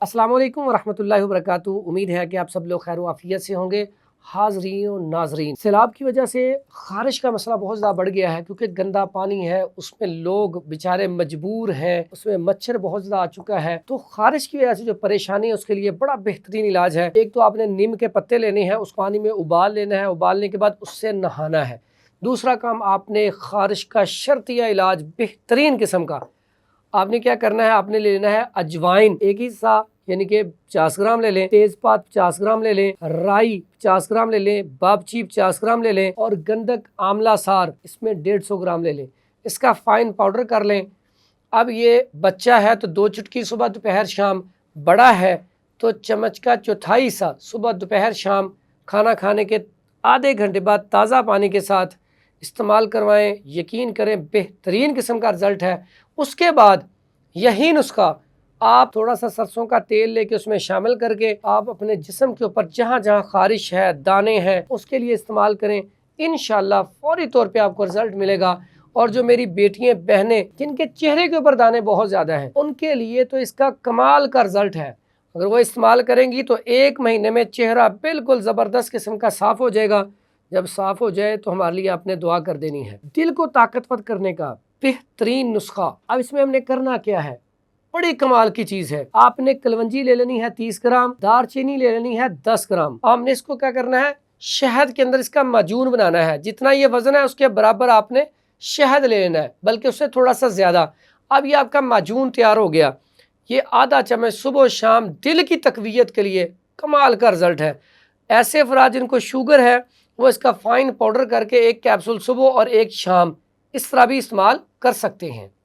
अस्सलाम वालेकुम वरहमतुल्लाहि वबरकातुहू। उम्मीद है कि आप सब लोग खैर आफियत से होंगे। हाज़रीन और नाजरीन, सैलाब की वजह से ख़ारिश का मसला बहुत ज़्यादा बढ़ गया है क्योंकि गंदा पानी है, उसमें लोग बेचारे मजबूर हैं, उसमें मच्छर बहुत ज़्यादा आ चुका है। तो ख़ारिश की वजह से जो परेशानी है उसके लिए बड़ा बेहतरीन इलाज है। एक तो आपने नीम के पत्ते लेने हैं, उस पानी में उबाल लेना है, उबालने के बाद उससे नहाना है। दूसरा काम, आपने ख़ारिश का शर्तिया इलाज बेहतरीन किस्म का आपने क्या करना है, आपने ले लेना है अजवाइन एक हिस्सा यानी कि 50 ग्राम ले लें, तेज़पात 50 ग्राम ले लें, राई 50 ग्राम ले लें, बाबची 50 ग्राम ले लें और गंधक आंवला सार इसमें 150 ग्राम ले लें। इसका फाइन पाउडर कर लें। अब ये बच्चा है तो 2 चुटकी सुबह दोपहर शाम, बड़ा है तो चम्मच का चौथाई हिस्सा सुबह दोपहर शाम खाना खाने के आधे घंटे बाद ताज़ा पानी के साथ इस्तेमाल करवाएं। यकीन करें बेहतरीन किस्म का रिज़ल्ट है। उसके बाद यही नुस्खा आप थोड़ा सा सरसों का तेल लेके उसमें शामिल करके आप अपने जिस्म के ऊपर जहाँ जहाँ ख़ारिश है, दाने हैं, उसके लिए इस्तेमाल करें। इंशाल्लाह फौरी तौर पे आपको रिज़ल्ट मिलेगा। और जो मेरी बेटियां बहनें जिनके चेहरे के ऊपर दाने बहुत ज़्यादा हैं, उनके लिए तो इसका कमाल का रिज़ल्ट है। अगर वो इस्तेमाल करेंगी तो 1 महीने में चेहरा बिल्कुल ज़बरदस्त किस्म का साफ़ हो जाएगा। जब साफ़ हो जाए तो हमारे लिए आपने दुआ कर देनी है। दिल को ताकतवर करने का बेहतरीन नुस्खा। अब इसमें हमने करना क्या है, बड़ी कमाल की चीज़ है। आपने कलवंजी ले लेनी है 30 ग्राम, दारचीनी ले लेनी है 10 ग्राम। आपने इसको क्या करना है, शहद के अंदर इसका माजून बनाना है। जितना ये वजन है उसके बराबर आपने शहद ले लेना है, बल्कि उससे थोड़ा सा ज़्यादा। अब ये आपका माजून तैयार हो गया। ये आधा चम्मच सुबह शाम दिल की तकवीयत के लिए कमाल का रिज़ल्ट है। ऐसे अफराद जिनको शुगर है वो इसका फाइन पाउडर करके 1 कैप्सूल सुबह और 1 शाम इस तरह भी इस्तेमाल कर सकते हैं।